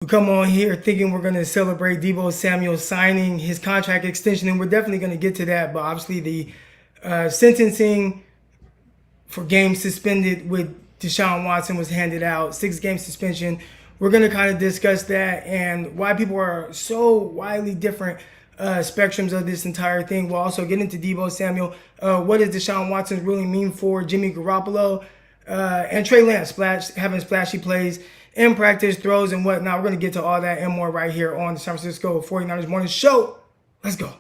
We come on here thinking we're going to celebrate Deebo Samuel signing his contract extension, and we're definitely going to get to that. But obviously, the sentencing for games suspended with Deshaun Watson was handed out, 6-game suspension. We're going to kind of discuss that and why people are so widely different spectrums of this entire thing. We'll also get into Deebo Samuel. What does Deshaun Watson really mean for Jimmy Garoppolo and Trey Lance having splashy plays in practice, throws, and whatnot? We're going to get to all that and more right here on the San Francisco 49ers Morning Show. Let's go.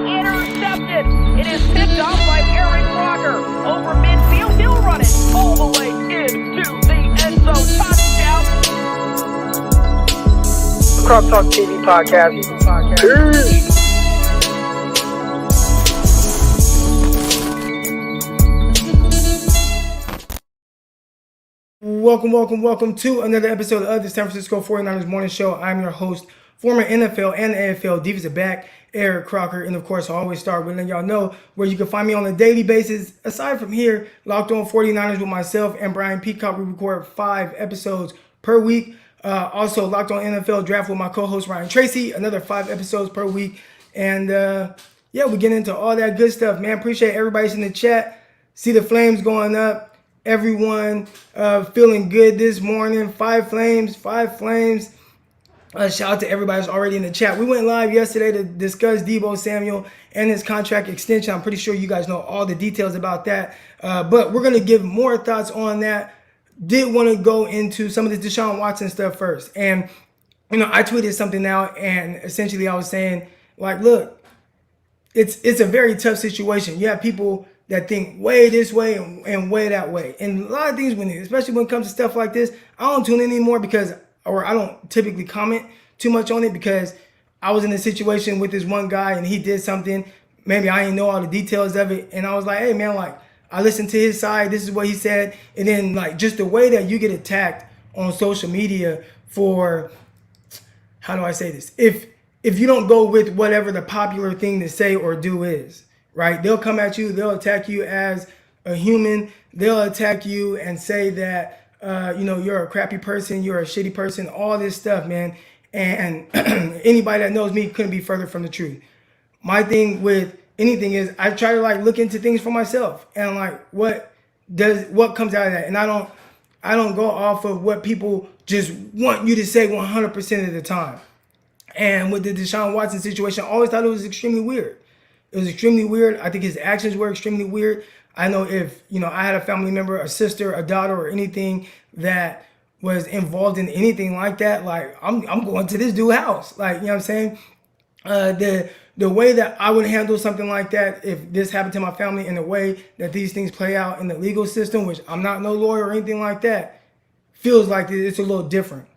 Intercepted. It is picked off by Eric Crocker. Over midfield, he'll run it all the way into the end zone. Touchdown. Cross Talk TV podcast. Peace. Welcome to another episode of the San Francisco 49ers Morning Show. I'm your host, former NFL and AFL defensive back, Eric Crocker. And of course, I always start with letting y'all know where you can find me on a daily basis. Aside from here, Locked On 49ers with myself and Brian Peacock. We record 5 episodes per week. Also, Locked On NFL Draft with my co-host, Ryan Tracy. Another 5 episodes per week. And yeah, we get into all that good stuff, man. Appreciate everybody's in the chat. See the flames going up. Everyone feeling good this morning. 5 flames. Shout out to everybody who's already in the chat. We went live yesterday to discuss Deebo Samuel and his contract extension. I'm pretty sure you guys know all the details about that. But we're going to give more thoughts on that. Did want to go into some of the Deshaun Watson stuff first. And, I tweeted something out, and essentially I was saying, like, look, it's a very tough situation. You have people that think way this way and way that way. And a lot of things, especially when it comes to stuff like this, I don't tune in anymore I don't typically comment too much on it because I was in a situation with this one guy and he did something. Maybe I didn't know all the details of it. And I was like, hey, man, I listened to his side. This is what he said. And then, just the way that you get attacked on social media for, how do I say this? If you don't go with whatever the popular thing to say or do is, right? They'll come at you. They'll attack you as a human. They'll attack you and say that, you're a crappy person. You're a shitty person. All this stuff, man. And anybody that knows me couldn't be further from the truth. My thing with anything is I try to look into things for myself and what comes out of that. And I don't go off of what people just want you to say 100% of the time. And with the Deshaun Watson situation, I always thought it was extremely weird. It was extremely weird. I think his actions were extremely weird. I know if, I had a family member, a sister, a daughter, or anything that was involved in anything like that, I'm going to this dude's house. You know what I'm saying? The way that I would handle something like that, if this happened to my family, in the way that these things play out in the legal system, which I'm not no lawyer or anything like that, feels like it's a little different.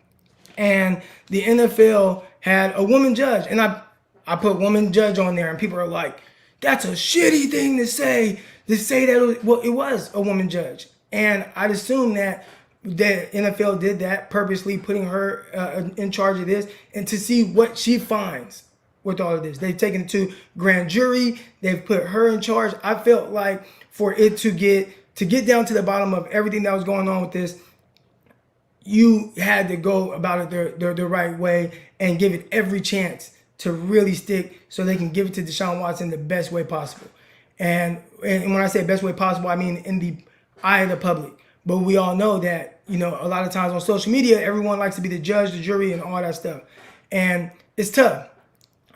And the NFL had a woman judge, and I put woman judge on there, and people are like, that's a shitty thing to say that it was a woman judge. And I'd assume that the NFL did that, purposely putting her in charge of this, and to see what she finds with all of this. They've taken it to grand jury. They've put her in charge. I felt like for it to get down to the bottom of everything that was going on with this, you had to go about it the right way and give it every chance to really stick so they can give it to Deshaun Watson the best way possible. And when I say best way possible, I mean in the eye of the public. But we all know that, a lot of times on social media, everyone likes to be the judge, the jury, and all that stuff. And it's tough.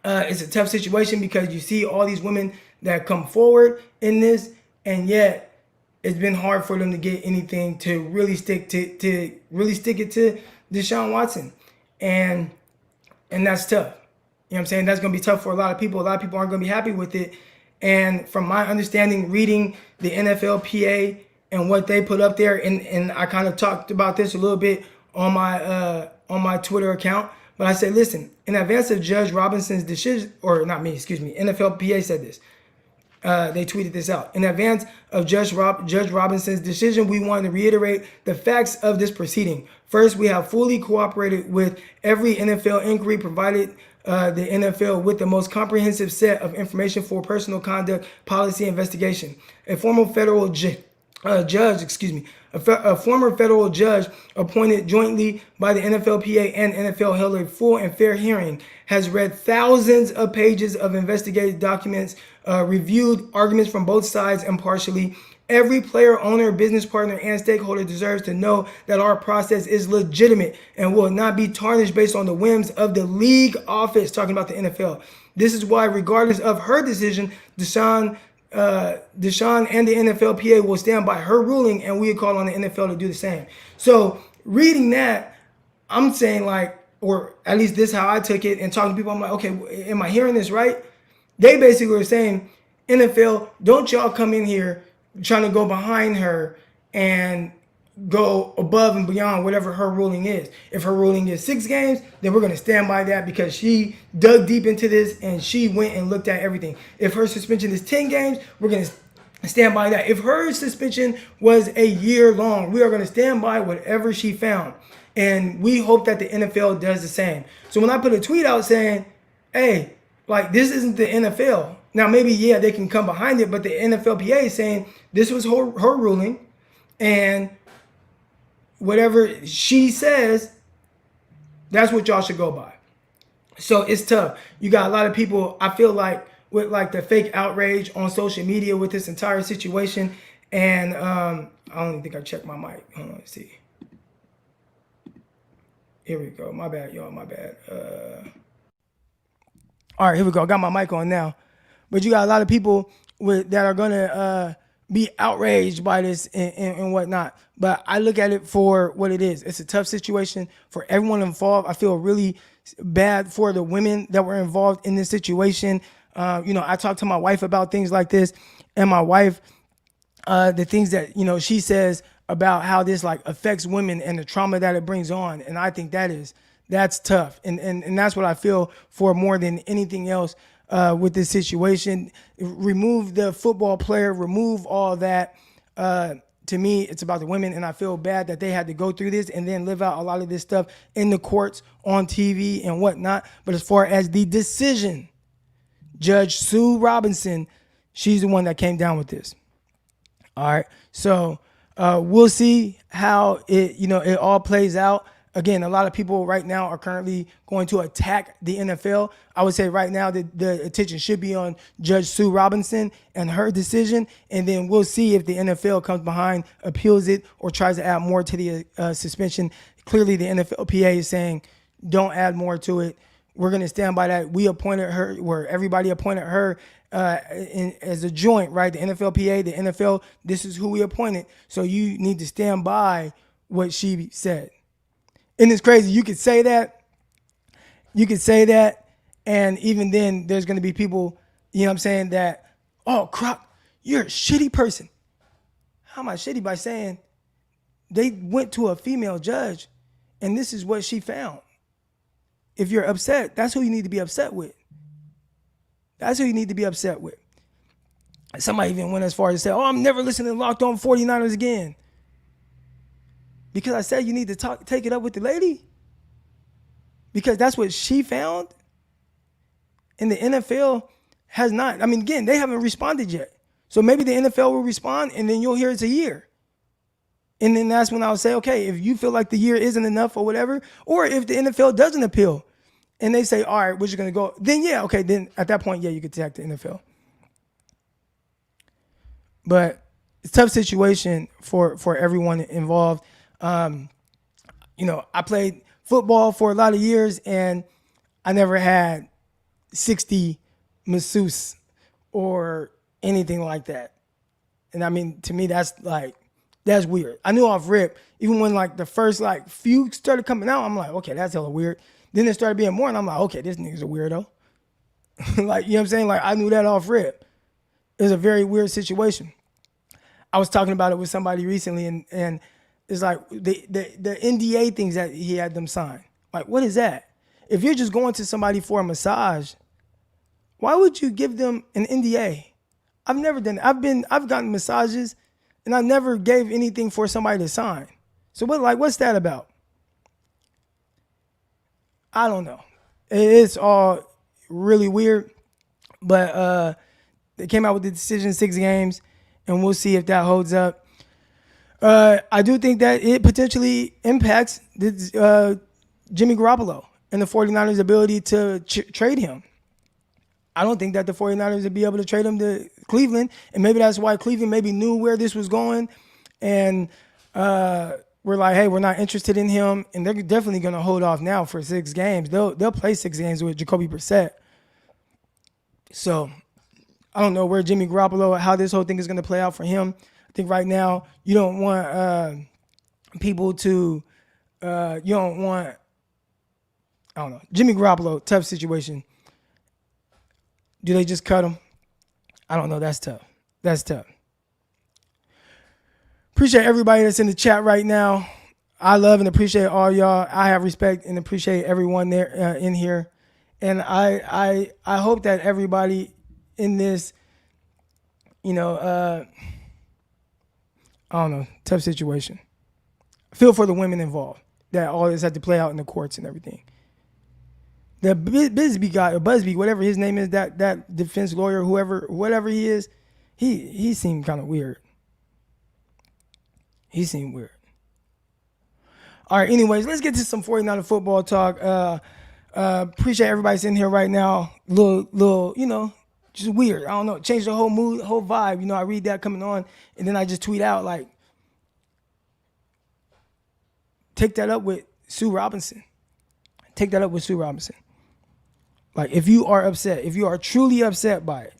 It's a tough situation because you see all these women that come forward in this, and yet it's been hard for them to get anything to really stick it to Deshaun Watson. And that's tough. You know what I'm saying? That's going to be tough for a lot of people. A lot of people aren't going to be happy with it. And from my understanding, reading the NFLPA and what they put up there, and I kind of talked about this a little bit on my Twitter account, but I said, listen, in advance of Judge Robinson's decision, or not me, excuse me, NFLPA said this. They tweeted this out. In advance of Judge Robinson's decision, we want to reiterate the facts of this proceeding. First, we have fully cooperated with every NFL inquiry, provided the NFL with the most comprehensive set of information for personal conduct policy investigation. A formal federal a former federal judge appointed jointly by the NFLPA and NFL held a full and fair hearing, has read thousands of pages of investigative documents, reviewed arguments from both sides impartially. Every player, owner, business partner, and stakeholder deserves to know that our process is legitimate and will not be tarnished based on the whims of the league office, talking about the NFL. This is why, regardless of her decision, Deshaun and the NFLPA will stand by her ruling, and we call on the NFL to do the same. So reading that, I'm saying like, or at least this is how I took it, and talking to people, I'm like, okay, am I hearing this right? They basically were saying, NFL, don't y'all come in here trying to go behind her and go above and beyond whatever her ruling is. If her ruling is 6 games, then we're going to stand by that because she dug deep into this and she went and looked at everything. If her suspension is 10 games, we're going to stand by that. If her suspension was a year long, we are going to stand by whatever she found. And we hope that the NFL does the same. So when I put a tweet out saying, hey, like, this isn't the NFL. Now, maybe, yeah, they can come behind it, but the NFLPA is saying this was her ruling, and whatever she says, that's what y'all should go by. So it's tough. You got a lot of people, I feel like, with like the fake outrage on social media with this entire situation. And I don't even think I checked my mic. Hold on, let's see. Here we go. My bad, y'all. My bad. All right, here we go. I got my mic on now. But you got a lot of people that are going to be outraged by this and whatnot. But I look at it for what it is. It's a tough situation for everyone involved. I feel really bad for the women that were involved in this situation. I talked to my wife about things like this, and my wife, the things that, she says about how this like affects women and the trauma that it brings on. And I think that's tough. And that's what I feel for more than anything else with this situation. Remove the football player, remove all that. To me, it's about the women, and I feel bad that they had to go through this and then live out a lot of this stuff in the courts, on TV, and whatnot. But as far as the decision, Judge Sue Robinson, she's the one that came down with this. All right, so we'll see how it all plays out. Again, a lot of people right now are currently going to attack the NFL. I would say right now that the attention should be on Judge Sue Robinson and her decision, and then we'll see if the NFL comes behind, appeals it, or tries to add more to the suspension. Clearly, the NFLPA is saying, don't add more to it. We're going to stand by that. We appointed her, where everybody appointed her as a joint, right? The NFLPA, the NFL, this is who we appointed. So you need to stand by what she said. And it's crazy. You could say that. And even then, there's going to be people, that, oh, Croc, you're a shitty person. How am I shitty? By saying they went to a female judge and this is what she found. If you're upset, that's who you need to be upset with. Somebody even went as far as to say, oh, I'm never listening to Locked On 49ers again. Because I said you need to take it up with the lady? Because that's what she found? And the NFL has not. I mean, again, they haven't responded yet. So maybe the NFL will respond, and then you'll hear it's a year. And then that's when I'll say, okay, if you feel like the year isn't enough or whatever, or if the NFL doesn't appeal, and they say, all right, we're just going to go, then yeah, okay, then at that point, yeah, you could attack the NFL. But it's a tough situation for everyone involved. I played football for a lot of years, and I never had 60 masseuse or anything like that. And I mean, to me, that's weird. I knew off rip, even when like the first like few started coming out, I'm like, okay, that's hella weird. Then there started being more, and I'm like, okay, this nigga's a weirdo. Like, you know what I'm saying? Like, I knew that off rip. It was a very weird situation. I was talking about it with somebody recently, and it's like the NDA things that he had them sign. Like, what is that? If you're just going to somebody for a massage, why would you give them an NDA? I've never done it. I've gotten massages, and I never gave anything for somebody to sign. So what's that about? I don't know. It's all really weird, but they came out with the decision, 6 games, and we'll see if that holds up. I do think that it potentially impacts Jimmy Garoppolo and the 49ers' ability to trade him. I don't think that the 49ers would be able to trade him to Cleveland, and maybe that's why Cleveland maybe knew where this was going, and we're like, hey, we're not interested in him, and they're definitely going to hold off now for 6 games. They'll play 6 games with Jacoby Brissett. So I don't know where Jimmy Garoppolo, how this whole thing is going to play out for him. I think right now you don't want people to, you don't want, I don't know, Jimmy Garoppolo, tough situation. Do they just cut him? I don't know. That's tough. That's tough. Appreciate everybody that's in the chat right now. I love and appreciate all y'all. I have respect and appreciate everyone there in here. And I hope that everybody in this, I don't know, tough situation. I feel for the women involved that all this had to play out in the courts and everything. The Bisbee guy, or Busby, whatever his name is, that defense lawyer, whatever he is, he seemed kind of weird. He seemed weird. All right, anyways, let's get to some 49er football talk. Appreciate everybody's in here right now. Little, just weird. I don't know. Change the whole mood, whole vibe. I read that coming on, and then I just tweet out, like, take that up with Sue Robinson. Take that up with Sue Robinson. Like, if you are upset, if you are truly upset by it,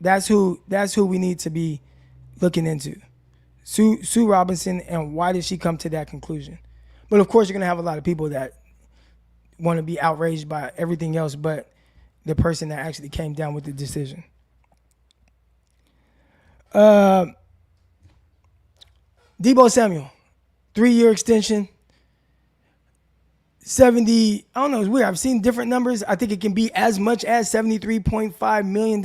that's who we need to be looking into. Sue Robinson, and why did she come to that conclusion? But of course, you're gonna have a lot of people that want to be outraged by everything else, but the person that actually came down with the decision. Deebo Samuel, 3-year extension. 70, I don't know, it's weird. I've seen different numbers. I think it can be as much as $73.5 million.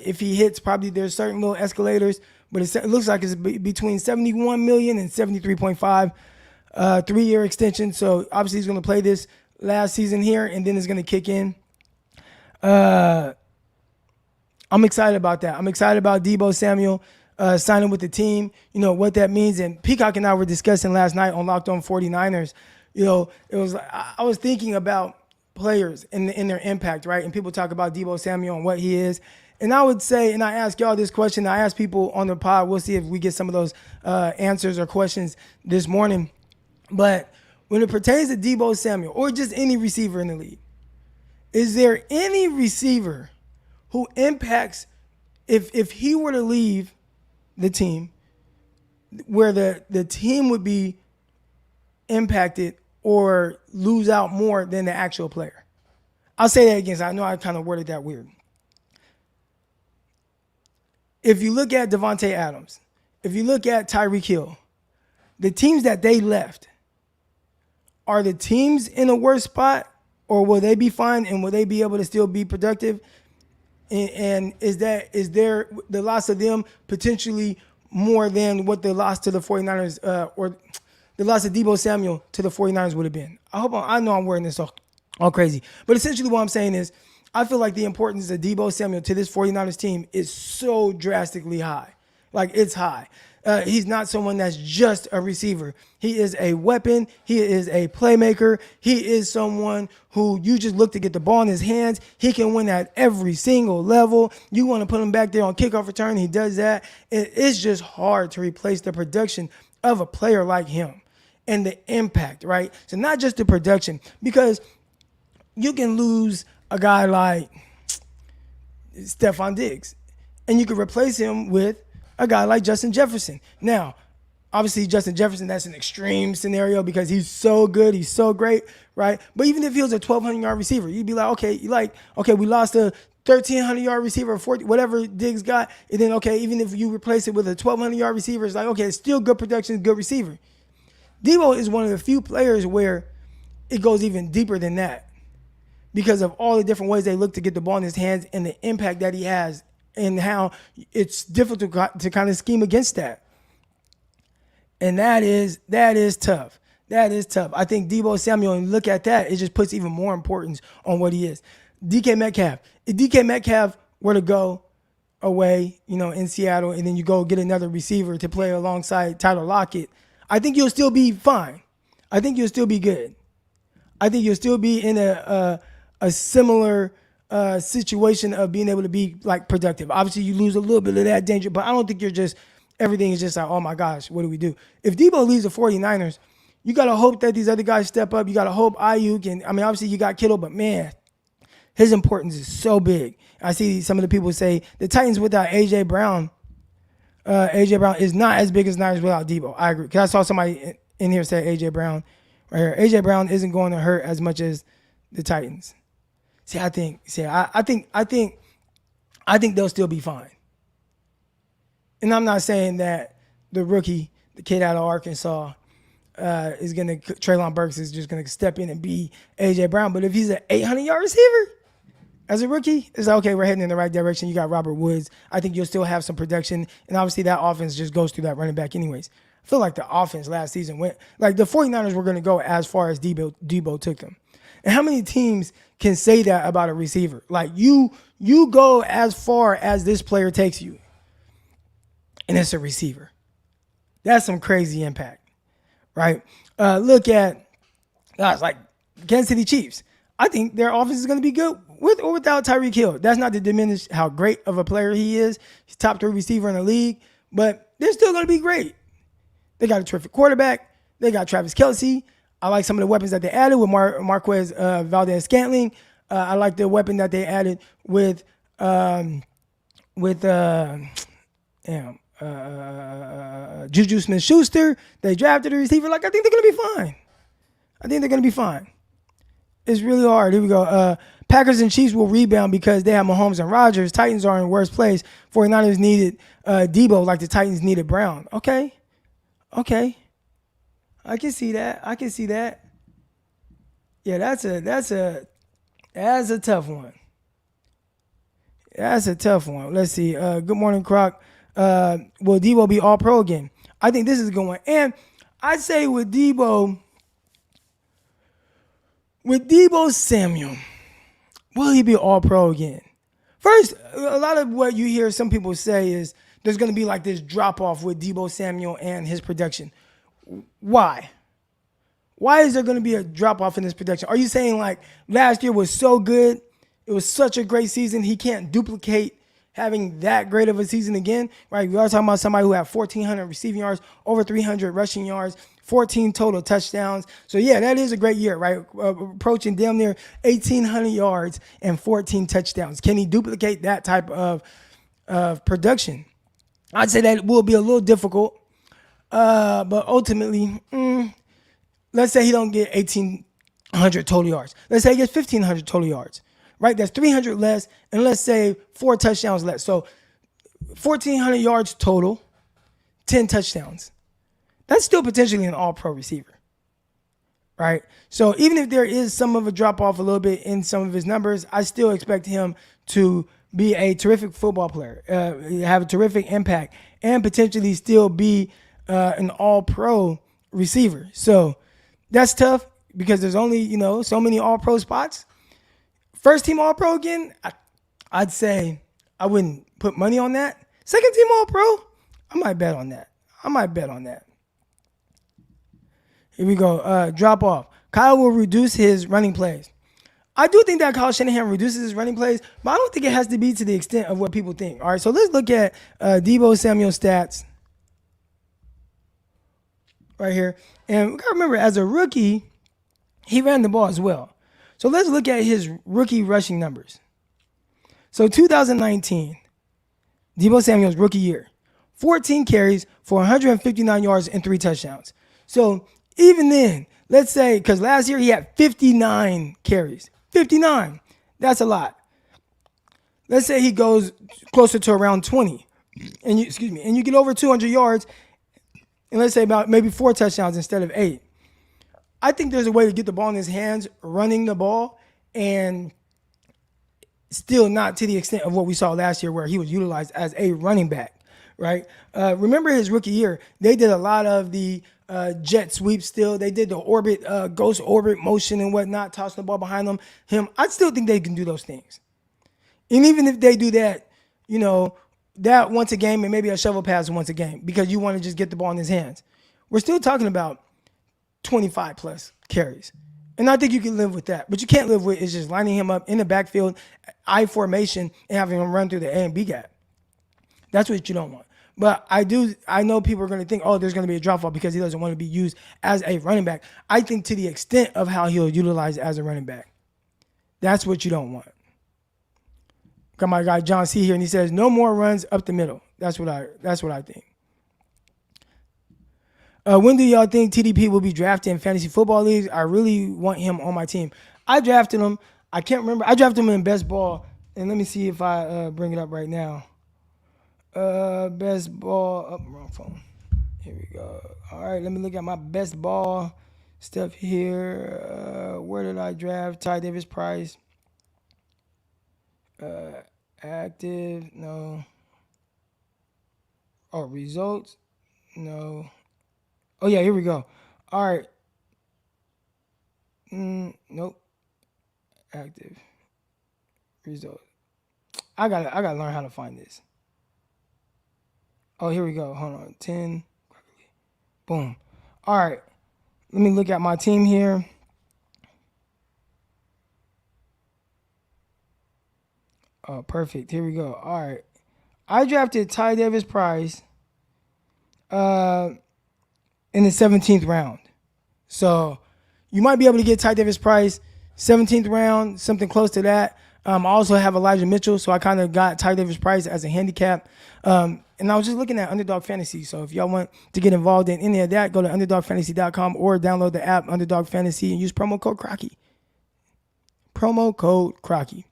If he hits, probably there's certain little escalators, but it looks like it's between 71 million and 73.5, 3-year extension. So obviously he's going to play this last season here, and then it's going to kick in. I'm excited about that. I'm excited about Deebo Samuel signing with the team. What that means. And Peacock and I were discussing last night on Locked On 49ers. It was like, I was thinking about players and their impact, right? And people talk about Deebo Samuel and what he is. And I would say, and I ask y'all this question, I ask people on the pod, we'll see if we get some of those answers or questions this morning. But when it pertains to Deebo Samuel, or just any receiver in the league, is there any receiver who impacts, if he were to leave the team, where the team would be impacted or lose out more than the actual player? I'll say that again. I know I kind of worded that weird. If you look at Devontae Adams, if you look at Tyreek Hill, the teams that they left, are the teams in a worse spot, or will they be fine and will they be able to still be productive? And is there the loss of them potentially more than what the loss to the 49ers or the loss of Deebo Samuel to the 49ers would have been? I know I'm wording this all crazy. But essentially what I'm saying is, I feel like the importance of Deebo Samuel to this 49ers team is so drastically high. Like, it's high. He's not someone that's just a receiver. He is a weapon. He is a playmaker. He is someone who you just look to get the ball in his hands. He can win at every single level. You want to put him back there on kickoff return, he does that. It's just hard to replace the production of a player like him and the impact, right? So not just the production, because you can lose a guy like Stephon Diggs, and you can replace him with a guy like Justin Jefferson. Now, obviously, Justin Jefferson, that's an extreme scenario because he's so good, he's so great, right? But even if he was a 1,200-yard receiver, you'd be like, okay, we lost a 1,300-yard receiver, 40, whatever Diggs got, and then, okay, even if you replace it with a 1,200-yard receiver, it's like, okay, it's still good production, good receiver. Deebo is one of the few players where it goes even deeper than that, because of all the different ways they look to get the ball in his hands and the impact that he has and how it's difficult to kind of scheme against that. And that is tough. That is tough. I think Deebo Samuel, and look at that, it just puts even more importance on what he is. DK Metcalf. If DK Metcalf were to go, away, in Seattle, and then you go get another receiver to play alongside Tyler Lockett, I think you'll still be fine. I think you'll still be good. I think you'll still be in a similar situation of being able to be like productive. Obviously, you lose a little bit of that danger, but I don't think everything is just like, oh my gosh, what do we do? If Deebo leaves the 49ers, you got to hope that these other guys step up. You got to hope Ayuk, and obviously you got Kittle, but man, his importance is so big. I see some of the people say the Titans without A.J. Brown is not as big as Niners without Deebo. I agree. Because I saw somebody in here say A.J. Brown right here. A.J. Brown isn't going to hurt as much as the Titans. I think they'll still be fine. And I'm not saying that the rookie, the kid out of Arkansas, Treylon Burks is just going to step in and be A.J. Brown. But if he's an 800-yard receiver as a rookie, it's like, okay, we're heading in the right direction. You got Robert Woods. I think you'll still have some production. And obviously that offense just goes through that running back anyways. I feel like the offense last season went, like the 49ers were going to go as far as Deebo took them. And how many teams can say that about a receiver? Like you go as far as this player takes you. And it's a receiver. That's some crazy impact, right? Look at guys like Kansas City Chiefs. I think their offense is going to be good with or without Tyreek Hill. That's not to diminish how great of a player he is. He's top 3 receiver in the league, but they're still going to be great. They got a terrific quarterback. They got Travis Kelce. I like some of the weapons that they added with Marquez Valdes-Scantling. I like the weapon that they added with Juju Smith-Schuster. They drafted a receiver. Like, I think they're going to be fine. It's really hard. Here we go. Packers and Chiefs will rebound because they have Mahomes and Rodgers. Titans are in worst place. 49ers needed Deebo like the Titans needed Brown. Okay. I can see that. Yeah, that's a tough one. That's a tough one. Let's see. Good morning, Croc. Will Deebo be all pro again? I think this is a good one. And I'd say with Deebo Samuel, will he be all pro again? First, a lot of what you hear some people say is there's going to be like this drop off with Deebo Samuel and his production. Why? Why is there going to be a drop off in his production? Are you saying like last year was so good, it was such a great season, he can't duplicate having that great of a season again, right? We are talking about somebody who had 1,400 receiving yards, over 300 rushing yards, 14 total touchdowns. So yeah, that is a great year, right? Approaching damn near 1,800 yards and 14 touchdowns. Can he duplicate that type of production? I'd say that will be a little difficult, but ultimately, let's say he don't get 1,800 total yards. Let's say he gets 1,500 total yards. Right, that's 300 less, and let's say 4 touchdowns less. So 1,400 yards total, 10 touchdowns. That's still potentially an all-pro receiver, right? So even if there is some of a drop-off a little bit in some of his numbers, I still expect him to be a terrific football player, have a terrific impact, and potentially still be an all-pro receiver. So that's tough because there's only, so many all-pro spots. First team All-Pro again, I'd say I wouldn't put money on that. Second team All-Pro, I might bet on that. Here we go. Drop off. Kyle will reduce his running plays. I do think that Kyle Shanahan reduces his running plays, but I don't think it has to be to the extent of what people think. All right, so let's look at Deebo Samuel stats right here. And we got to remember, as a rookie, he ran the ball as well. So let's look at his rookie rushing numbers. So 2019, Deebo Samuel's rookie year, 14 carries for 159 yards and 3 touchdowns. So even then, let's say, because last year he had 59 carries. 59. That's a lot. Let's say he goes closer to around 20, and you get over 200 yards, and let's say about maybe 4 touchdowns instead of 8. I think there's a way to get the ball in his hands, running the ball, and still not to the extent of what we saw last year where he was utilized as a running back, right? Remember his rookie year, they did a lot of the jet sweep still. They did the ghost orbit motion and whatnot, tossing the ball behind him. I still think they can do those things. And even if they do that, that once a game and maybe a shovel pass once a game because you want to just get the ball in his hands. We're still talking about 25 plus carries. And I think you can live with that. But you can't live with is just lining him up in the backfield, I formation, and having him run through the A and B gap. That's what you don't want. But I know people are going to think, oh, there's going to be a drop-off because he doesn't want to be used as a running back. I think to the extent of how he'll utilize as a running back. That's what you don't want. Got my guy John C here, and he says, no more runs up the middle. That's what I think. When do y'all think TDP will be drafted in fantasy football leagues? I really want him on my team. I drafted him. I can't remember. I drafted him in best ball. And let me see if I bring it up right now. Best ball. Oh, wrong phone. Here we go. All right, let me look at my best ball stuff here. Where did I draft? Ty Davis Price. Active. No. Oh, results. No. Oh, yeah, here we go. All right. Nope. Active. Result. I gotta learn how to find this. Oh, here we go. Hold on. 10. Boom. All right. Let me look at my team here. Oh, perfect. Here we go. All right. I drafted Ty Davis Price in the 17th round. So you might be able to get Ty Davis Price 17th round, something close to that. I also have Elijah Mitchell, so I kind of got Ty Davis Price as a handicap. And I was just looking at Underdog Fantasy. So if y'all want to get involved in any of that, go to underdogfantasy.com or download the app Underdog Fantasy and use promo code Crocky. Promo code Crocky.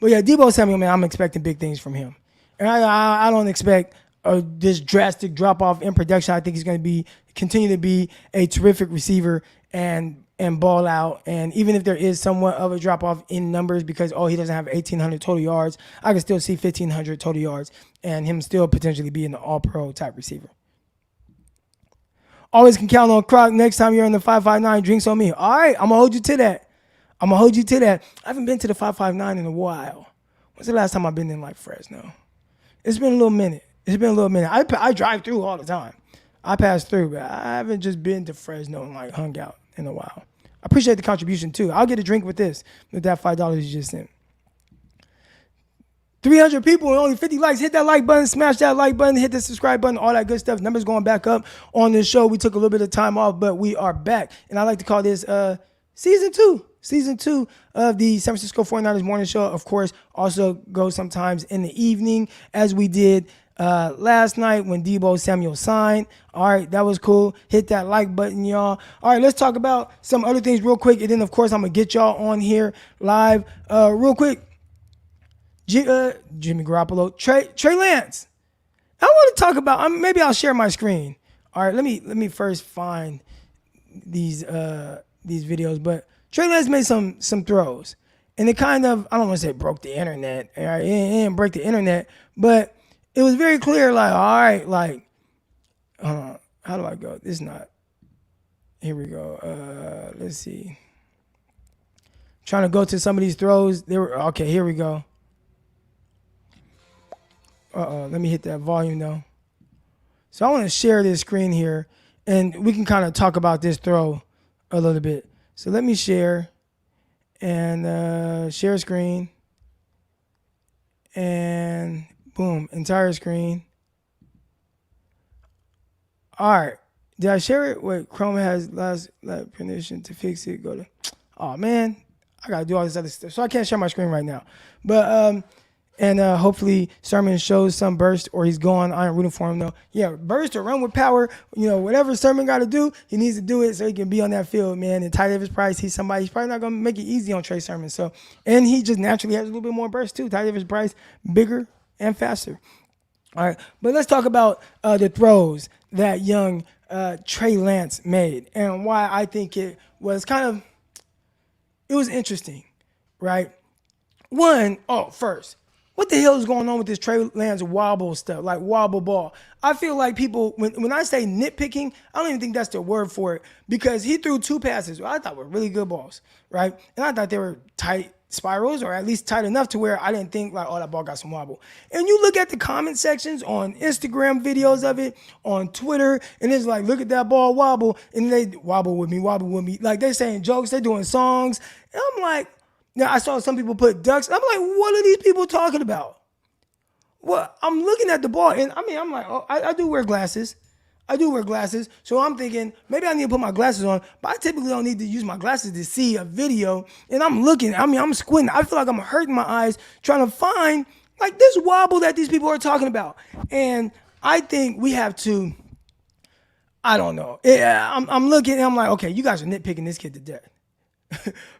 But yeah, Deebo Samuel, man, I'm expecting big things from him. And I don't expect this drastic drop-off in production. I think he's going to continue to be a terrific receiver and ball out. And even if there is somewhat of a drop-off in numbers because, he doesn't have 1,800 total yards, I can still see 1,500 total yards and him still potentially being an all-pro type receiver. Always can count on Croc. Next time you're in the 559, drinks on me. All right, I'm going to hold you to that. I haven't been to the 559 in a while. When's the last time I've been in, Fresno? It's been a little minute. I drive through all the time. I pass through, but I haven't just been to Fresno and, hung out in a while. I appreciate the contribution, too. I'll get a drink with that $5 you just sent. 300 people and only 50 likes. Hit that like button, smash that like button, hit the subscribe button, all that good stuff. Numbers going back up on this show. We took a little bit of time off, but we are back. And I like to call this Season 2. Season 2 of the San Francisco 49ers Morning Show, of course, also goes sometimes in the evening, as we did last night when Deebo Samuel signed. All right, that was cool. Hit that like button, y'all. All right, let's talk about some other things real quick. And then, of course, I'm going to get y'all on here live real quick. Jimmy Garoppolo, Trey Lance. I want to talk about, maybe I'll share my screen. All right, let me first find these videos. But Trey Lance made some throws. And it kind of, I don't want to say broke the internet. All right, it didn't break the internet. But it was very clear, all right, how do I go? This is not, here we go. Let's see. Trying to go to some of these throws. Okay, here we go. Let me hit that volume though. So I want to share this screen here and we can kind of talk about this throw a little bit. So let me share and share screen and boom, entire screen. All right. Did I share it? Wait, Chrome has last permission to fix it. Go to, oh man, I got to do all this other stuff. So I can't share my screen right now. But, and hopefully Sermon shows some burst or he's gone. I ain't rooting for him though. Yeah, burst or run with power. Whatever Sermon got to do, he needs to do it so he can be on that field, man. And Ty Davis Price, he's probably not going to make it easy on Trey Sermon. So, and he just naturally has a little bit more burst too. Ty Davis Price, bigger and faster. All right, but let's talk about the throws that young Trey Lance made and why I think it was it was interesting, right? First, what the hell is going on with this Trey Lance wobble stuff, like wobble ball? I feel like people, when I say nitpicking, I don't even think that's the word for it because he threw two passes I thought were really good balls, right? And I thought they were tight spirals, or at least tight enough to where I didn't think like, oh, that ball got some wobble. And you look at the comment sections on Instagram videos of it, on Twitter, and it's like, look at that ball wobble, and they wobble with me. Like they're saying jokes, they're doing songs. And I'm like, now I saw some people put ducks. I'm like, what are these people talking about? Well, I'm looking at the ball, and I'm like, oh, I do wear glasses. So I'm thinking maybe I need to put my glasses on, but I typically don't need to use my glasses to see a video. And I'm looking, I'm squinting. I feel like I'm hurting my eyes trying to find like this wobble that these people are talking about. And I think we have to, I don't know. I'm looking and I'm like, okay, you guys are nitpicking this kid to death.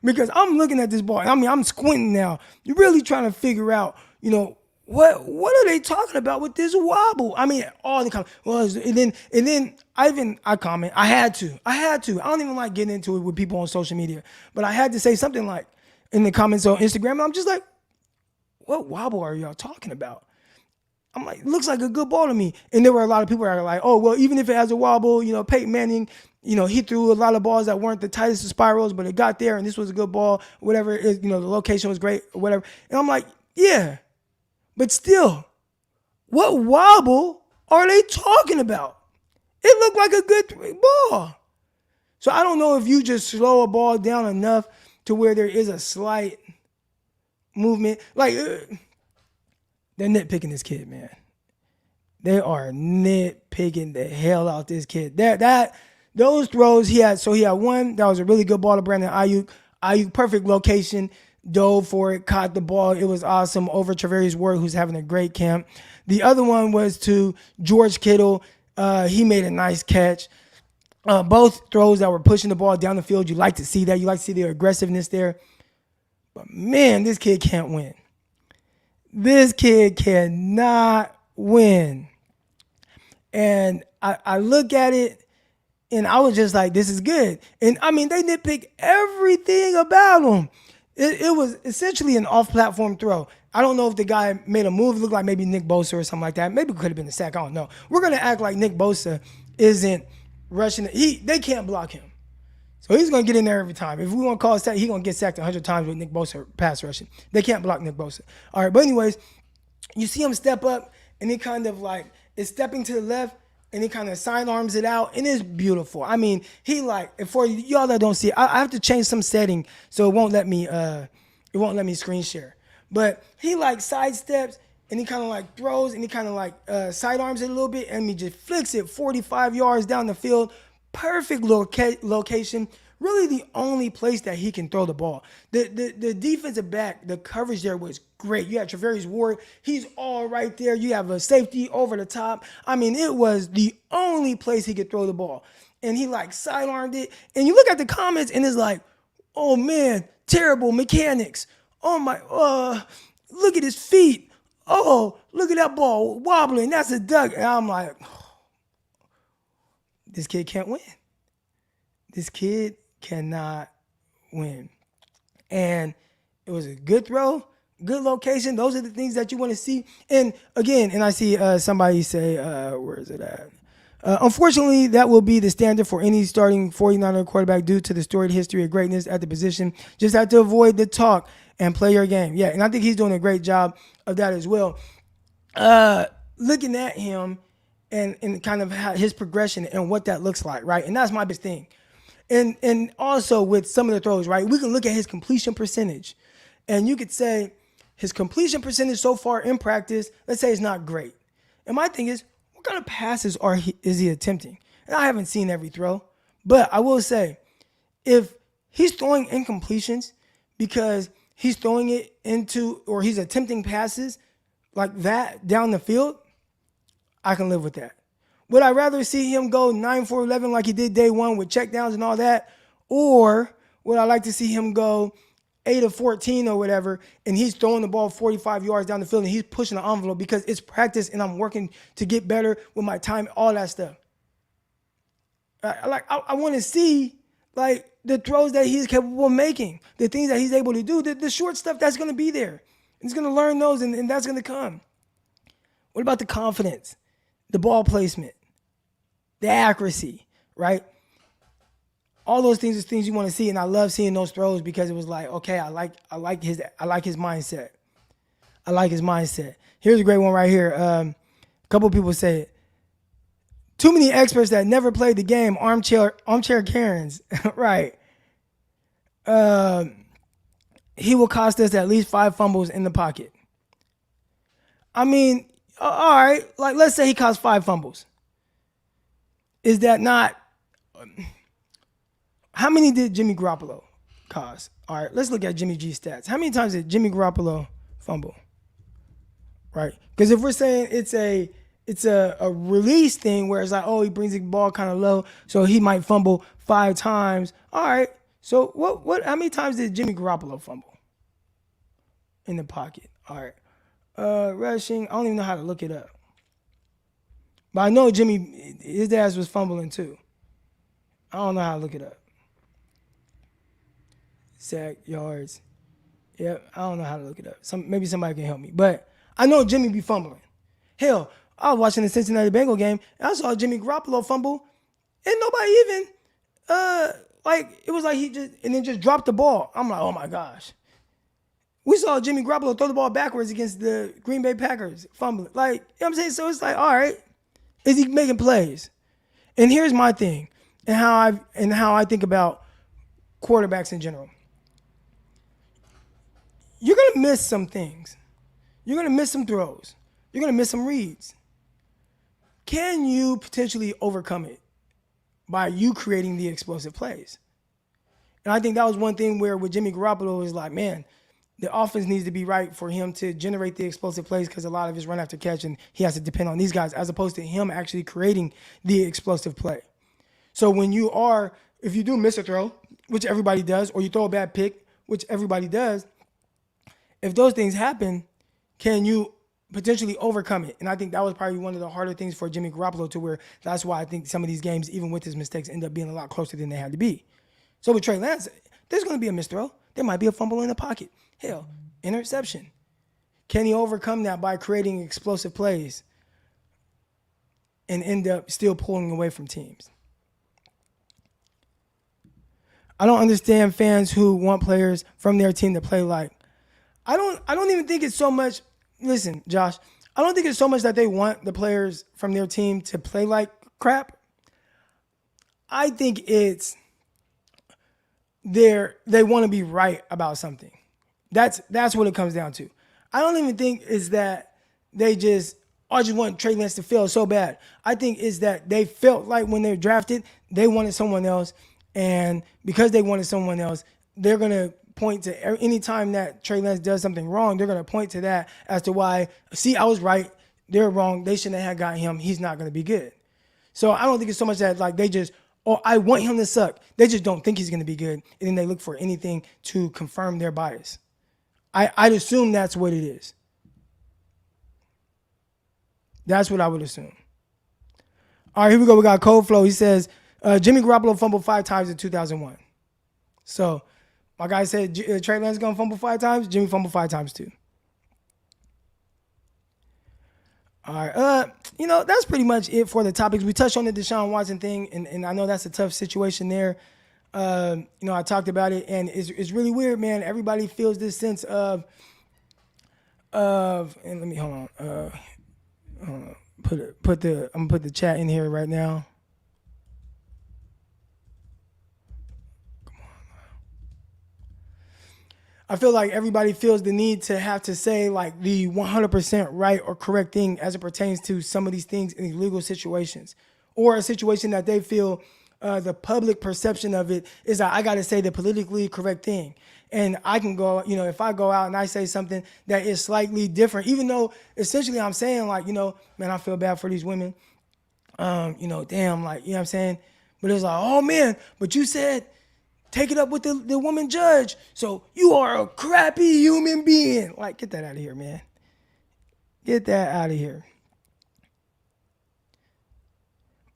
Because I'm looking at this ball. I'm squinting now. You're really trying to figure out, what are they talking about with this wobble? All the comments. Well, and then I comment. I had to. I don't even like getting into it with people on social media, but I had to say something like in the comments on Instagram. And I'm just like, what wobble are y'all talking about? I'm like, looks like a good ball to me. And there were a lot of people that are like, oh, well, even if it has a wobble, Peyton Manning, he threw a lot of balls that weren't the tightest of spirals, but it got there and this was a good ball, whatever. The location was great or whatever. And I'm like, yeah. But still, what wobble are they talking about? It looked like a good ball. So I don't know if you just slow a ball down enough to where there is a slight movement. Like, they're nitpicking this kid, man. They are nitpicking the hell out this kid. Those throws he had one that was a really good ball to Brandon Ayuk. Ayuk, perfect location. Dove for it, caught the ball. It was awesome over Travarius Ward, who's having a great camp. The other one was to George Kittle. He made a nice catch. Both throws that were pushing the ball down the field. You like to see that. You like to see the aggressiveness there. But, man, this kid can't win. This kid cannot win. And I look at it, and I was just like, this is good. And, they nitpick everything about him. It was essentially an off-platform throw. I don't know if the guy made a move. It looked like maybe Nick Bosa or something like that. Maybe it could have been a sack. I don't know. We're going to act like Nick Bosa isn't rushing. They can't block him. So he's going to get in there every time. If we want to call a sack, he's going to get sacked 100 times with Nick Bosa pass rushing. They can't block Nick Bosa. All right, but anyways, you see him step up, and he kind of like is stepping to the left, and he kind of sidearms it out, and it's beautiful. He like, for y'all that don't see it, I have to change some setting so it won't let me screen share. But he like sidesteps, and he kind of like throws, and he kind of like sidearms it a little bit, and he just flicks it 45 yards down the field. Perfect location. Really the only place that he can throw the ball. The defensive back, the coverage there was great. You had Travarius Ward. He's all right there. You have a safety over the top. It was the only place he could throw the ball. And he like sidearmed it. And you look at the comments and it's like, oh man, terrible mechanics. Oh my, look at his feet. Oh, look at that ball wobbling. That's a duck. And I'm like, this kid can't win. This kid cannot win. And it was a good throw, good location. Those are the things that you want to see. And again, I see somebody say, where is it at? Unfortunately, that will be the standard for any starting 49er quarterback due to the storied history of greatness at the position. Just have to avoid the talk and play your game. Yeah, and I think he's doing a great job of that as well. Looking at him and kind of his progression and what that looks like, right? And that's my big thing. And also with some of the throws, right? We can look at his completion percentage. And you could say his completion percentage so far in practice, let's say it's not great. And my thing is, what kind of passes is he attempting? And I haven't seen every throw. But I will say, if he's throwing incompletions because he's throwing it into, or he's attempting passes like that down the field, I can live with that. Would I rather see him go 9-for-11 like he did day one with checkdowns and all that? Or would I like to see him go 8-of-14 or whatever, and he's throwing the ball 45 yards down the field and he's pushing the envelope because it's practice and I'm working to get better with my time, all that stuff. I want to see like the throws that he's capable of making, the things that he's able to do, the short stuff that's going to be there. He's going to learn those and that's going to come. What about the confidence, the ball placement, the accuracy, right? All those things are things you want to see, and I love seeing those throws because it was like, okay, I like his mindset. I like his mindset. Here's a great one right here. A couple people say it. Too many experts that never played the game, armchair Karens. Right. He will cost us at least 5 fumbles in the pocket. I mean, all right. Like, let's say he caused 5 fumbles. Is that not? How many did Jimmy Garoppolo cause? All right, let's look at Jimmy G's stats. How many times did Jimmy Garoppolo fumble? Right? Because if we're saying it's a release thing where it's like, oh, he brings the ball kind of low, so he might fumble 5 times. All right. So how many times did Jimmy Garoppolo fumble in the pocket? All right. Rushing, I don't even know how to look it up. But I know his ass was fumbling too. I don't know how to look it up. Sack, yards. Yep, I don't know how to look it up. Maybe somebody can help me. But I know Jimmy be fumbling. Hell, I was watching the Cincinnati Bengal game, and I saw Jimmy Garoppolo fumble, and nobody even, it was like he just dropped the ball. I'm like, oh my gosh. We saw Jimmy Garoppolo throw the ball backwards against the Green Bay Packers, fumbling. Like, you know what I'm saying? So it's like, all right, is he making plays? And here's my thing, and how I think about quarterbacks in general. You're going to miss some things. You're going to miss some throws. You're going to miss some reads. Can you potentially overcome it by you creating the explosive plays? And I think that was one thing where with Jimmy Garoppolo is like, man, the offense needs to be right for him to generate the explosive plays because a lot of his run after catch and he has to depend on these guys as opposed to him actually creating the explosive play. So if you do miss a throw, which everybody does, or you throw a bad pick, which everybody does, if those things happen, can you potentially overcome it? And I think that was probably one of the harder things for Jimmy Garoppolo to where that's why I think some of these games, even with his mistakes, end up being a lot closer than they had to be. So with Trey Lance, there's going to be a missed throw. There might be a fumble in the pocket. Hell, interception. Can he overcome that by creating explosive plays and end up still pulling away from teams? I don't understand fans who want players from their team to play like. I don't even think it's so much. Listen, Josh, I don't think it's so much that they want the players from their team to play like crap. I think it's they want to be right about something. That's what it comes down to. I don't even think is that they just want Trey Lance to fail so bad. I think is that they felt like when they were drafted, they wanted someone else. And because they wanted someone else, they're going to point to any time that Trey Lance does something wrong, they're going to point to that as to why, see, I was right. They're wrong. They shouldn't have got him. He's not going to be good. So I don't think it's so much that like they just, I want him to suck. They just don't think he's going to be good. And then they look for anything to confirm their bias. I'd assume that's what it is. That's what I would assume. All right, here we go. We got Cold Flow. He says, Jimmy Garoppolo fumbled 5 times in 2001. So my guy said Trey Lance is going to fumble 5 times. Jimmy fumbled 5 times too. All right. That's pretty much it for the topics. We touched on the Deshaun Watson thing, and I know that's a tough situation there. I talked about it, and it's really weird, man. Everybody feels this sense of and let me hold on. I'm gonna put the chat in here right now. I feel like everybody feels the need to have to say like the 100% right or correct thing as it pertains to some of these things in these legal situations, or a situation that they feel the public perception of it is that I got to say the politically correct thing. And I can go, if I go out and I say something that is slightly different, even though essentially I'm saying like, man, I feel bad for these women. Damn, like, you know what I'm saying? But it's like, oh man, but you said, take it up with the woman judge. So you are a crappy human being. Like, get that out of here, man. Get that out of here.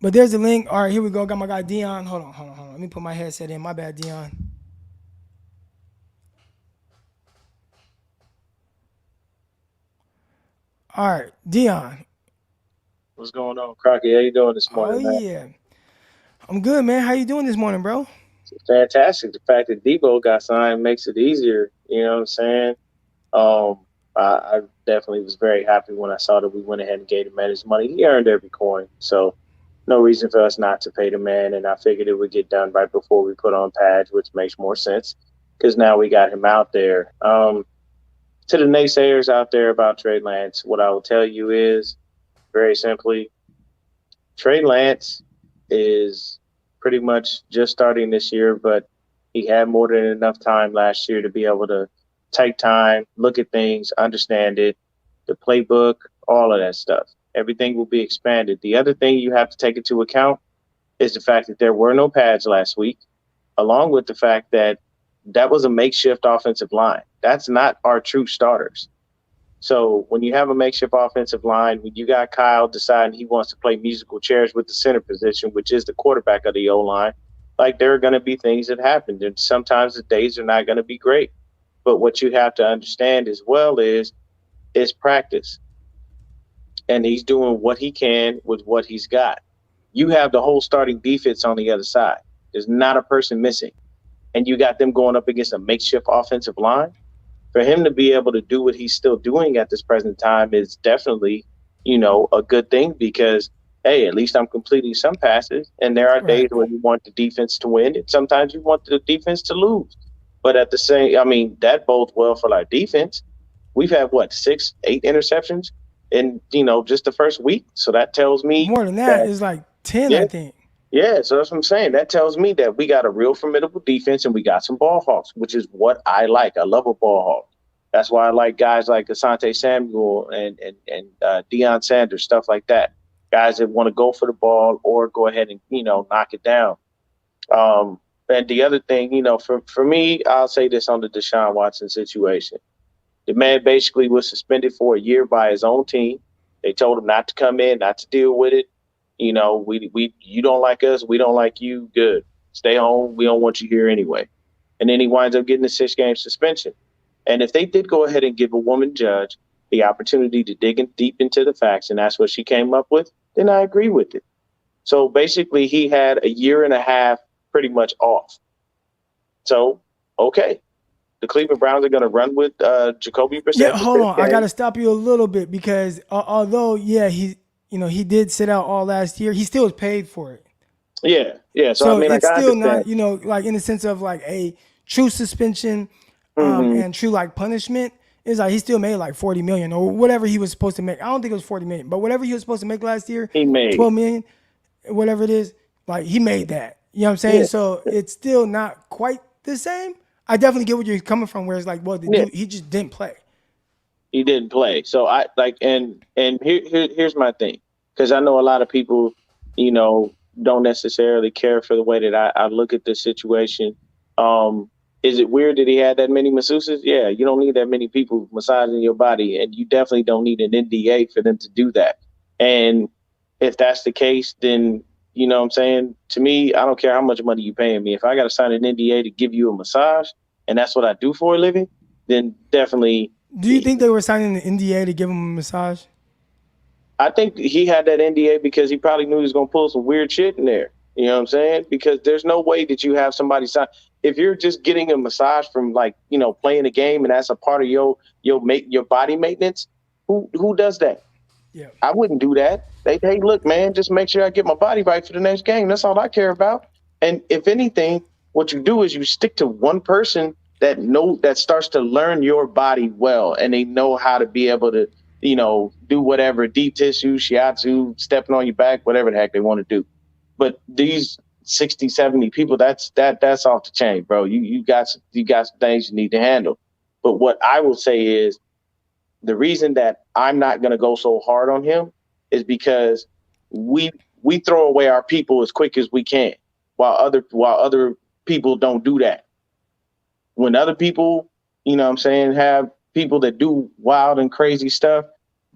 But there's the link. All right, here we go. Got my guy Dion. Hold on. Let me put my headset in. My bad, Dion. All right, Dion. What's going on, Crockett? How you doing this morning, man? Yeah. I'm good, man. How you doing this morning, bro? fantastic. The fact that Deebo got signed makes it easier. You know what I'm saying? I definitely was very happy when I saw that we went ahead and gave the man his money. He earned every coin, so no reason for us not to pay the man. And I figured it would get done right before we put on pads, which makes more sense because now we got him out there. To the naysayers out there about Trey Lance, what I will tell you is very simply, Trey Lance is pretty much just starting this year, but he had more than enough time last year to be able to take time, look at things, understand it, the playbook, all of that stuff. Everything will be expanded. The other thing you have to take into account is the fact that there were no pads last week, along with the fact that that was a makeshift offensive line. That's not our true starters. So when you have a makeshift offensive line, when you got Kyle deciding he wants to play musical chairs with the center position, which is the quarterback of the O-line, like there are going to be things that happen. And sometimes the days are not going to be great. But what you have to understand as well is practice. And he's doing what he can with what he's got. You have the whole starting defense on the other side. There's not a person missing. And you got them going up against a makeshift offensive line. For him to be able to do what he's still doing at this present time is definitely, a good thing because, hey, at least I'm completing some passes. And there are days where you want the defense to win, and sometimes you want the defense to lose. But at the same, that bodes well for our defense. We've had 6, 8 interceptions in, just the first week. So that tells me more than that is like 10, I think. Yeah, so that's what I'm saying. That tells me that we got a real formidable defense and we got some ball hawks, which is what I like. I love a ball hawk. That's why I like guys like Deebo Samuel and Deion Sanders, stuff like that. Guys that want to go for the ball or go ahead and, knock it down. And the other thing, for me, I'll say this on the Deshaun Watson situation. The man basically was suspended for a year by his own team. They told him not to come in, not to deal with it. You don't like us, we don't like you. Good, stay home. We don't want you here anyway. And then he winds up getting a 6-game suspension. And if they did go ahead and give a woman judge the opportunity to dig in deep into the facts, and that's what she came up with, then I agree with it. So basically, he had a year and a half pretty much off. So okay, the Cleveland Browns are going to run with Jacoby Brissett. Yeah, hold on, I got to stop you a little bit because although he did sit out all last year, he still was paid for it. Yeah. So it's still not, like in the sense of like a true suspension and true like punishment. It's like he still made like $40 million or whatever he was supposed to make. I don't think it was $40 million, but whatever he was supposed to make last year, he made $12 million, whatever it is. Like he made that. You know what I'm saying? Yeah. So it's still not quite the same. I definitely get where you're coming from. Where it's like, well, dude, he just didn't play. He didn't play. So I like, and here's my thing, because I know a lot of people, don't necessarily care for the way that I look at this situation. Is it weird that he had that many masseuses? Yeah, you don't need that many people massaging your body, and you definitely don't need an NDA for them to do that. And if that's the case, then, you know what I'm saying? To me, I don't care how much money you're paying me. If I got to sign an NDA to give you a massage, and that's what I do for a living, then definitely. Do you think they were signing an NDA to give him a massage? I think he had that NDA because he probably knew he was going to pull some weird shit in there. You know what I'm saying? Because there's no way that you have somebody sign. If you're just getting a massage from playing a game and that's a part of your body maintenance, who does that? Yeah, I wouldn't do that. Hey, look, man, just make sure I get my body right for the next game. That's all I care about. And if anything, what you do is you stick to one person that starts to learn your body well, and they know how to be able to, do whatever, deep tissue, shiatsu, stepping on your back, whatever the heck they want to do. But these 60, 70 people, that's off the chain, bro. You got some things you need to handle. But what I will say is the reason that I'm not going to go so hard on him is because we throw away our people as quick as we can, while other people don't do that. When other people, have people that do wild and crazy stuff,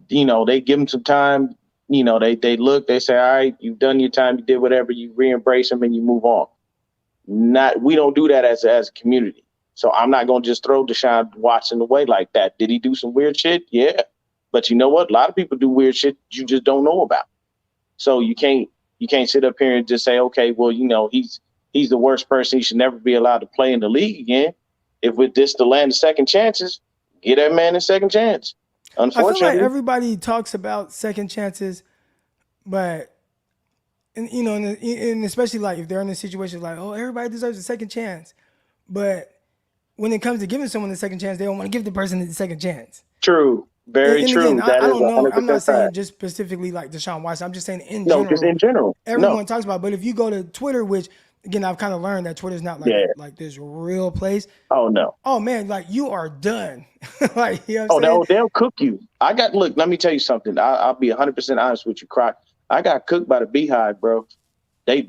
they give them some time. They look, they say, all right, you've done your time, you did whatever, you re-embrace them and you move on. We don't do that as a community. So I'm not going to just throw Deshaun Watson away like that. Did he do some weird shit? Yeah. But you know what? A lot of people do weird shit you just don't know about. So you can't sit up here and just say, okay, well, he's he's the worst person. He should never be allowed to play in the league again. If with this the land of second chances, give that man a second chance. I feel like Unfortunately, everybody talks about second chances, but and especially like if they're in a situation like, oh, everybody deserves a second chance, but when it comes to giving someone a second chance, they don't want to give the person the second chance. true, very And again, true. That I is don't know. I'm not 100% saying fact. just specifically like Deshaun Watson. I'm just saying in No, just general, in general. everyone No, talks about. But if you go to Twitter, which again I've kind of learned that Twitter's not like yeah. like this real place. Oh no. Oh man, like you are done. Like you know what Oh, I'm saying? they'll cook you. Look. Let me tell you something. I'll be 100% honest with you, Croc. I got cooked by the Beehive, bro. They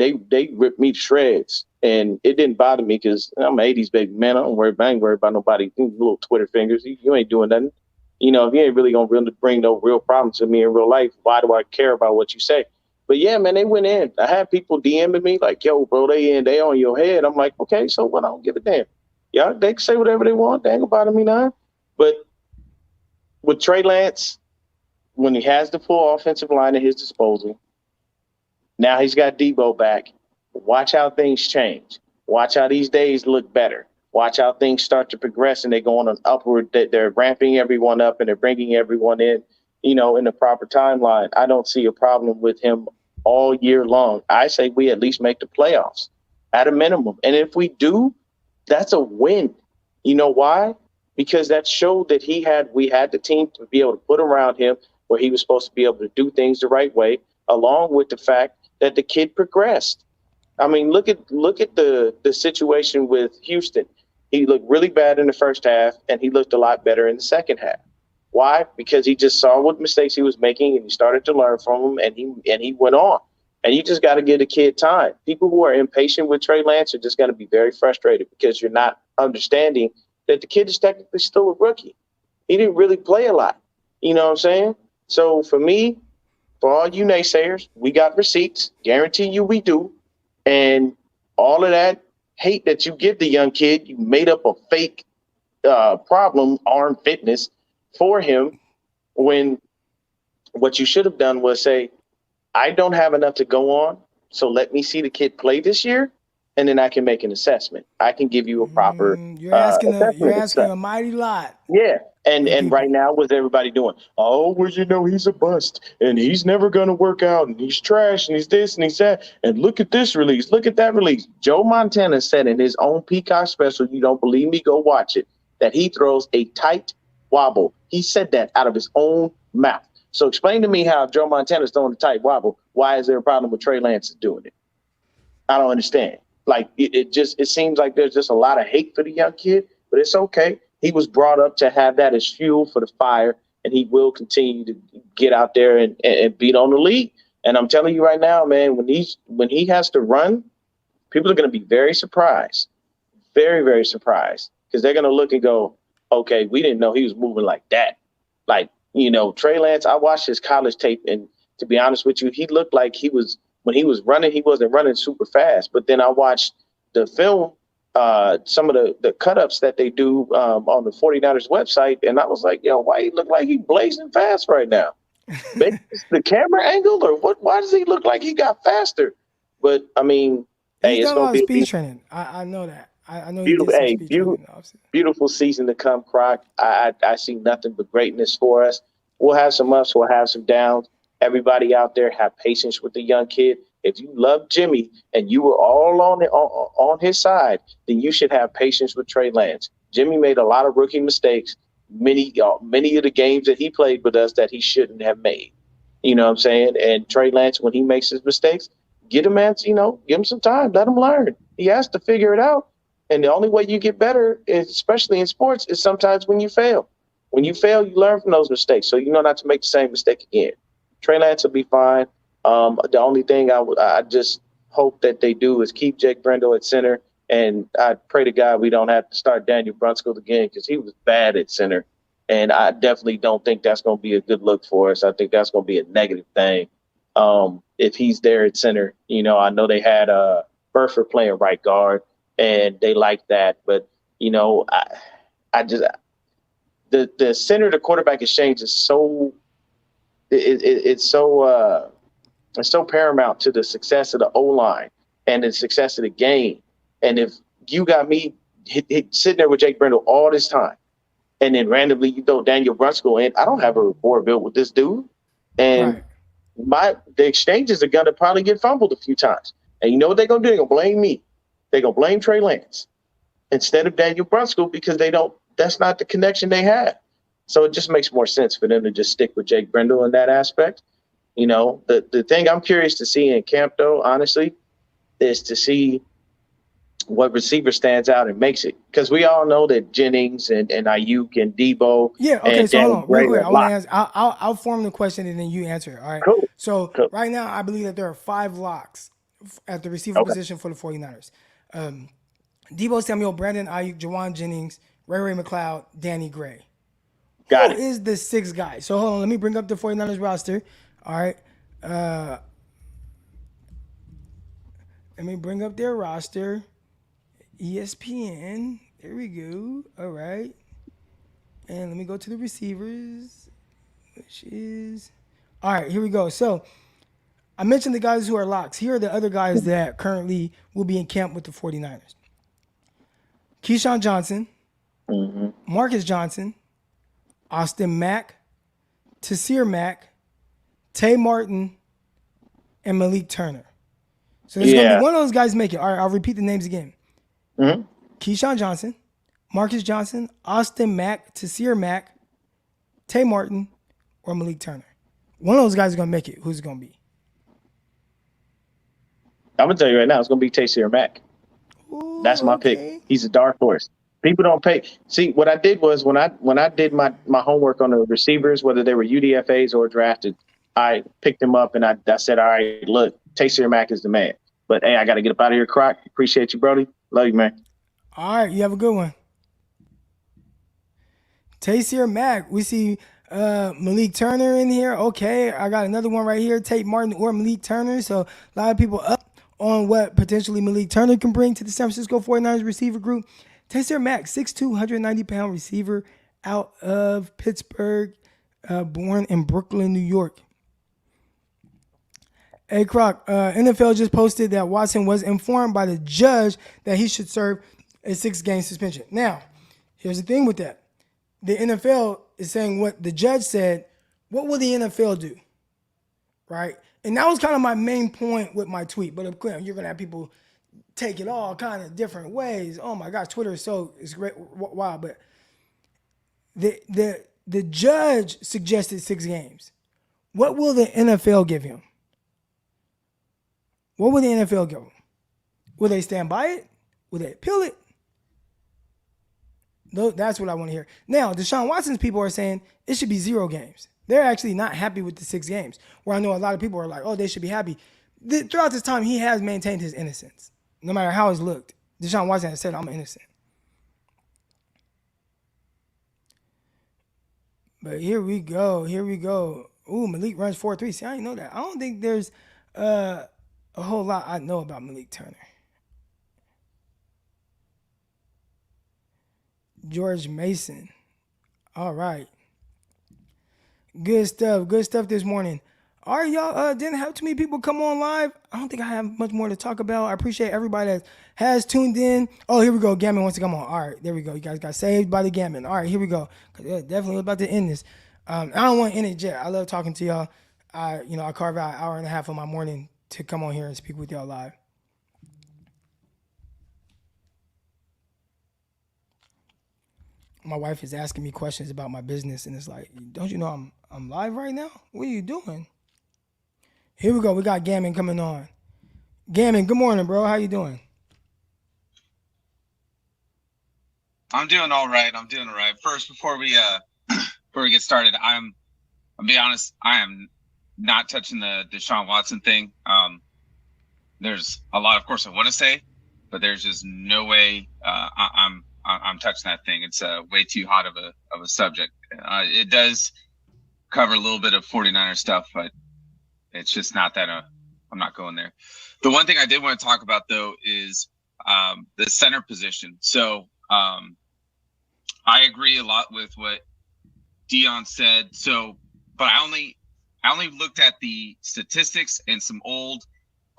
ripped me to shreds, and it didn't bother me because I'm an '80s baby, man. I ain't worried about nobody. Little Twitter fingers. You ain't doing nothing. If you ain't really gonna really bring no real problem to me in real life, why do I care about what you say? But yeah, man, they went in. I had people DMing me like, "Yo, bro, they on your head." I'm like, okay, so what? I don't give a damn. Yeah, they can say whatever they want. They ain't gonna bother me now. But with Trey Lance, when he has the full offensive line at his disposal, now he's got Deebo back. Watch how things change. Watch how these days look better. Watch how things start to progress and they go on an upward. They're ramping everyone up and they're bringing everyone in, in the proper timeline. I don't see a problem with him all year long. I say we at least make the playoffs at a minimum. And if we do, that's a win. You know why? Because that showed that we had the team to be able to put around him where he was supposed to be able to do things the right way, along with the fact that the kid progressed. I mean, look at the situation with Houston. He looked really bad in the first half, and he looked a lot better in the second half. Why? Because he just saw what mistakes he was making, and he started to learn from them, and he went on. And you just got to give the kid time. People who are impatient with Trey Lance are just going to be very frustrated because you're not understanding that the kid is technically still a rookie. He didn't really play a lot. You know what I'm saying? So for me, for all you naysayers, we got receipts. Guarantee you we do. And all of that hate that you give the young kid, you made up a fake problem, arm fitness, for him, when what you should have done was say, I don't have enough to go on, so let me see the kid play this year, and then I can make an assessment. I can give you a proper You're asking assessment. a mighty lot. Yeah. And people. right now, what's everybody doing? Oh, well, he's a bust, and he's never going to work out, and he's trash, and he's this, and he's that. And look at this release. Look at that release. Joe Montana said in his own Peacock special, you don't believe me, go watch it, that he throws a tight wobble. He said that out of his own mouth. So explain to me how if Joe Montana's throwing a tight wobble, why is there a problem with Trey Lance doing it? I don't understand. Like, it seems like there's just a lot of hate for the young kid, but it's okay. He was brought up to have that as fuel for the fire, and he will continue to get out there and beat on the league. And I'm telling you right now, man, when he has to run, people are going to be very surprised, very, very surprised, because they're going to look and go, okay, we didn't know he was moving like that. Like, Trey Lance, I watched his college tape, and to be honest with you, he looked like when he was running, he wasn't running super fast. But then I watched the film, some of the cut-ups that they do on the 49ers website, and I was like, yo, why he look like he blazing fast right now? Maybe it's the camera angle, or what? Why does he look like he got faster? But, I mean, He's it's done a going lot to of be speed training. I know that. I know beautiful. he did some speed training. Beautiful season to come, Croc. I see nothing but greatness for us. We'll have some ups, we'll have some downs. Everybody out there, have patience with the young kid. If you love Jimmy and you were all on his side, then you should have patience with Trey Lance. Jimmy made a lot of rookie mistakes. Many of the games that he played with us that he shouldn't have made. You know what I'm saying? And Trey Lance, when he makes his mistakes, give him some time. Let him learn. He has to figure it out. And the only way you get better, especially in sports, is sometimes when you fail. When you fail, you learn from those mistakes, so you know not to make the same mistake again. Trey Lance will be fine. The only thing I just hope that they do is keep Jake Brendel at center, and I pray to God we don't have to start Daniel Brunskill again, because he was bad at center, and I definitely don't think that's going to be a good look for us. I think that's going to be a negative thing if he's there at center. I know they had Burford playing right guard, and they like that, but I just the center to quarterback exchange is so it's so paramount to the success of the O-line. and the success of the game. And if you got me sitting there with Jake Brendel all this time, and then randomly you throw Daniel Brunskill in, I don't have a rapport built with this dude. And the exchanges are gonna probably get fumbled a few times. And you know what they're gonna do? They're gonna blame me. They're gonna blame Trey Lance instead of Daniel Brunskill because that's not the connection they have. So it just makes more sense for them to just stick with Jake Brendel in that aspect. You know, the thing I'm curious to see in camp, though, honestly, is to see what receiver stands out and makes it. Because we all know that Jennings and Ayuk and Deebo. Yeah, okay, and so hold on. Real quick, I want to locked. answer. I'll form the question and then you answer it. All right. Cool. So Cool. right now, I believe that there are 5 locks at the receiver position for the 49ers. Deebo Samuel, Brandon Ayuk, Jawan Jennings, Ray McLeod, Danny Gray. Got Who it. is the 6th guy? So hold on, let me bring up the 49ers roster. All right. Let me bring up their roster. ESPN. There we go. All right. And let me go to the receivers, which is... All right, here we go. So I mentioned the guys who are locks. Here are the other guys that currently will be in camp with the 49ers. Keyshawn Johnson, Marcus Johnson, Austin Mack, Tasir Mack, Tay Martin, and Malik Turner. So there's going to be one of those guys make it. All right, I'll repeat the names again. Keyshawn Johnson, Marcus Johnson, Austin Mack, Tasir Mack, Tay Martin, or Malik Turner. One of those guys is going to make it. Who's it going to be? I'm going to tell you right now, it's going to be Tasir Mack. Ooh, That's my pick. He's a dark horse. People don't pay. See, what I did was when I did my homework on the receivers, whether they were UDFAs or drafted, I picked them up and I said, all right, look, Tasir Mack is the man. But, hey, I got to get up out of here, Croc. Appreciate you, Brody. Love you, man. All right, you have a good one. Tasir Mack. We see Malik Turner in here. Okay, I got another one right here, Tate Martin or Malik Turner. So a lot of people up on what potentially Malik Turner can bring to the San Francisco 49ers receiver group. Tasir Mack, 6'2", 190-pound receiver out of Pittsburgh, born in Brooklyn, New York. Hey, Croc, NFL just posted that Watson was informed by the judge that he should serve a 6-game suspension. Now, here's the thing with that. The NFL is saying what the judge said. What will the NFL do? Right? And that was kind of my main point with my tweet. But of course, you're going to have people take it all kind of different ways. Oh, my gosh, Twitter is great. Wow. But the judge suggested 6 games. What will the NFL give him? What will the NFL give him? Will they stand by it? Will they appeal it? No, that's what I want to hear. Now, Deshaun Watson's people are saying it should be 0 games. They're actually not happy with the 6 games, where I know a lot of people are like, oh, they should be happy. Throughout this time, he has maintained his innocence. No matter how it's looked. Deshaun Watson has said, I'm innocent. But here we go. Ooh, Malik runs 4.3. See, I didn't know that. I don't think there's a whole lot I know about Malik Turner. George Mason. All right. Good stuff this morning. All right, y'all. Didn't have too many people come on live. I don't think I have much more to talk about. I appreciate everybody that has tuned in. Oh, here we go. Gammon wants to come on. All right, there we go. You guys got saved by the Gammon. All right, here we go. Definitely about to end this. I don't want to end it yet. I love talking to y'all. I carve out an hour and a half of my morning to come on here and speak with y'all live. My wife is asking me questions about my business, and it's like, don't you know I'm live right now? What are you doing? Here we go. We got Gammon coming on. Gammon, good morning, bro. How you doing? I'm doing all right. First, before we get started, I'll be honest. I am not touching the Deshaun Watson thing. There's a lot, of course, I want to say, but there's just no way I'm touching that thing. It's way too hot of a subject. It does cover a little bit of 49er stuff, but it's just not that I'm not going there. The one thing I did want to talk about, though, is the center position. So I agree a lot with what Dion said. So, but I only looked at the statistics and some old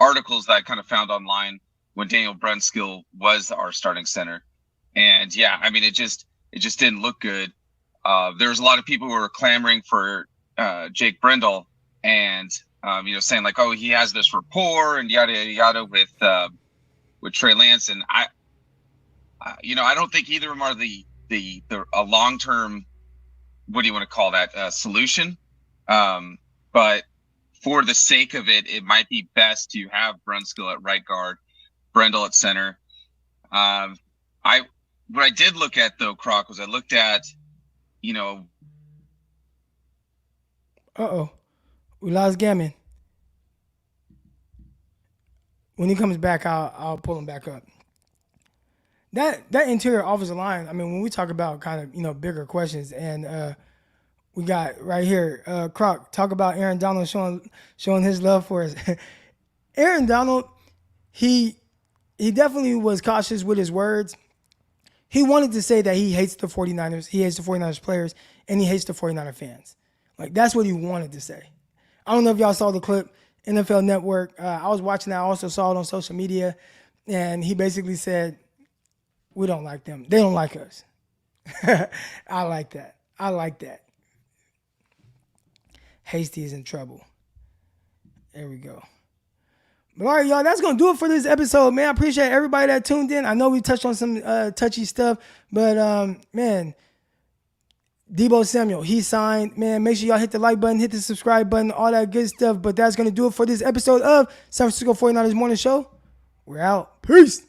articles that I kind of found online when Daniel Brunskill was our starting center. And yeah, I mean, it just didn't look good. There was a lot of people who were clamoring for Jake Brendel and, saying like, oh, he has this rapport and yada, yada, yada with Trey Lance. And I don't think either of them are a long-term, what do you want to call that, solution. But for the sake of it, it might be best to have Brunskill at right guard, Brendel at center. What I did look at though, Croc, was I looked at, we lost Gammon. When he comes back, I'll pull him back up. That interior offensive line, I mean, when we talk about kind of, bigger questions, and we got right here, Croc, talk about Aaron Donald showing his love for us. Aaron Donald, he definitely was cautious with his words. He wanted to say that he hates the 49ers, he hates the 49ers players, and he hates the 49er fans. Like, that's what he wanted to say. I don't know if y'all saw the clip, NFL Network. I was watching that. I also saw it on social media, and he basically said, we don't like them. They don't like us. I like that. Hasty is in trouble. There we go. But all right, y'all, that's going to do it for this episode, man. I appreciate everybody that tuned in. I know we touched on some touchy stuff, but, man, Deebo Samuel, he signed. Man, make sure y'all hit the like button, hit the subscribe button, all that good stuff. But that's going to do it for this episode of San Francisco 49ers Morning Show. We're out. Peace.